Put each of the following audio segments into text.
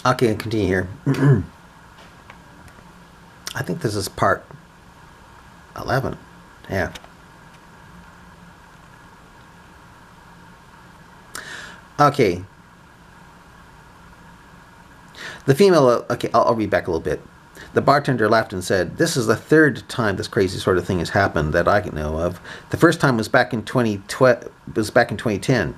Okay, continue here. I think this is part 11. Yeah. Okay. The female, okay, I'll read back a little bit. The bartender laughed and said, "This is the third time this crazy sort of thing has happened that I can know of. The first time was back in 2010.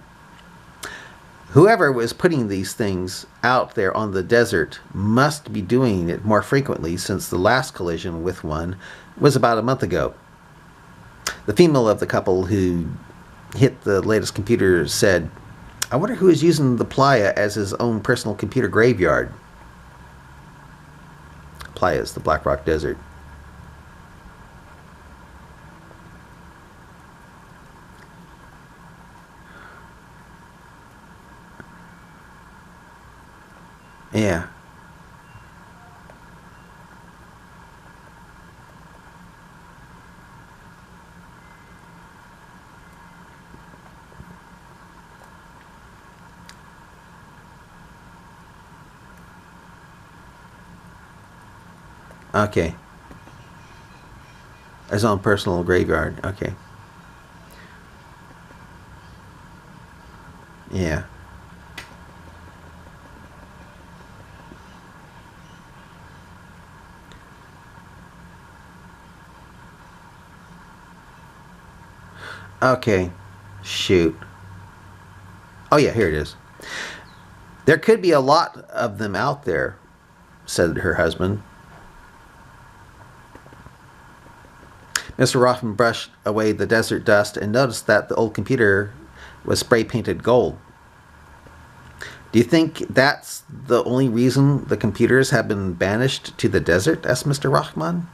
Whoever was putting these things out there on the desert must be doing it more frequently since the last collision with one was about a month ago." The female of the couple who hit the latest computer said, "I wonder who is using the playa as his own personal computer graveyard." Playa is the Black Rock Desert. Yeah. Okay. His own personal graveyard. Okay. Yeah. Okay. Shoot. Oh, yeah, here it is. "There could be a lot of them out there," said her husband. Mr. Rahman brushed away the desert dust and noticed that the old computer was spray painted gold. "Do you think that's the only reason the computers have been banished to the desert?" asked Mr. Rahman.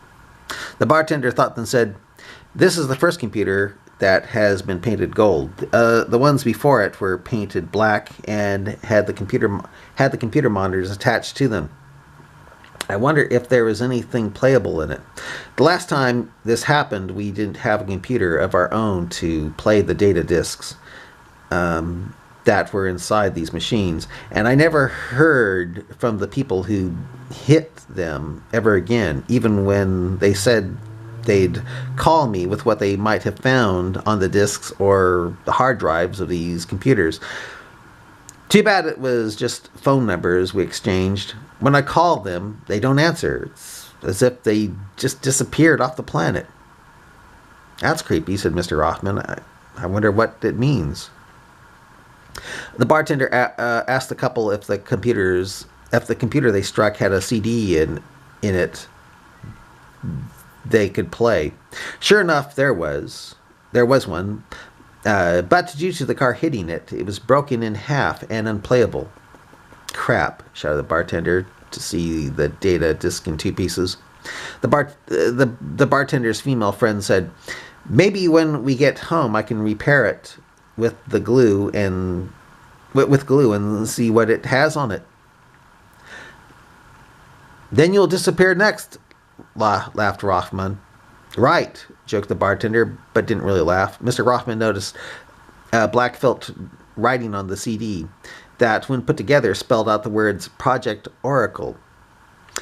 The bartender thought and said, "This is the first computer that has been painted gold. The ones before it were painted black and had the computer monitors attached to them. I wonder if there was anything playable in it. The last time this happened, we didn't have a computer of our own to play the data disks that were inside these machines, and I never heard from the people who hit them ever again, even when they said they'd call me with what they might have found on the disks or the hard drives of these computers. Too bad it was just phone numbers we exchanged. When I call them, they don't answer. It's as if they just disappeared off the planet." "That's creepy," said Mr. Rahman. I wonder what it means." The bartender asked the couple if the computer they struck had a CD in it they could play. Sure enough, there was one, but due to the car hitting it, it was broken in half and unplayable. "Crap," shouted the bartender to see the data disc in two pieces. The bartender's female friend said, "Maybe when we get home I can repair it with the glue and see what it has on it." "Then you'll disappear next," laughed Rahman. "Right," joked the bartender, but didn't really laugh. Mr. Rahman noticed black felt writing on the CD that, when put together, spelled out the words "Project Oracle."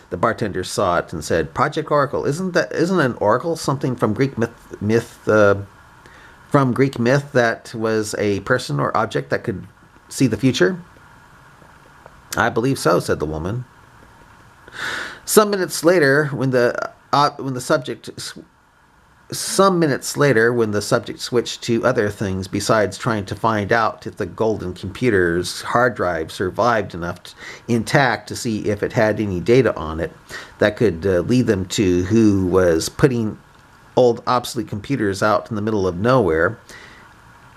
The bartender saw it and said, "Project Oracle, isn't an oracle something from Greek myth that was a person or object that could see the future?" "I believe so," said the woman. Some minutes later, when the subject switched to other things besides trying to find out if the golden computer's hard drive survived enough intact to see if it had any data on it that could lead them to who was putting old obsolete computers out in the middle of nowhere,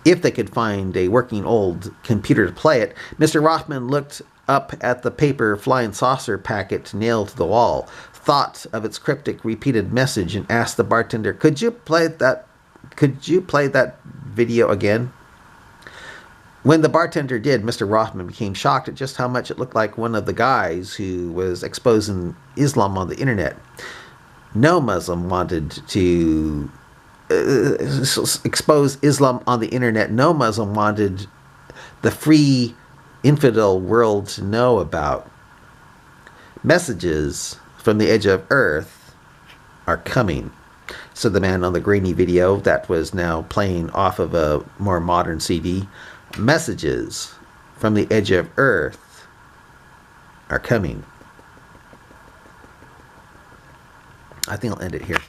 if they could find a working old computer to play it, Mr. Rahman looked up at the paper flying saucer packet nailed to the wall, thought of its cryptic repeated message, and asked the bartender, Could you play that video again?" When the bartender did, Mr. Rahman became shocked at just how much it looked like one of the guys who was exposing Islam on the internet. No Muslim wanted to expose Islam on the internet. No Muslim wanted the free infidel world to know about. Messages from the edge of Earth are coming. So the man on the grainy video that was now playing off of a more modern CD, messages from the edge of Earth are coming. I think I'll end it here.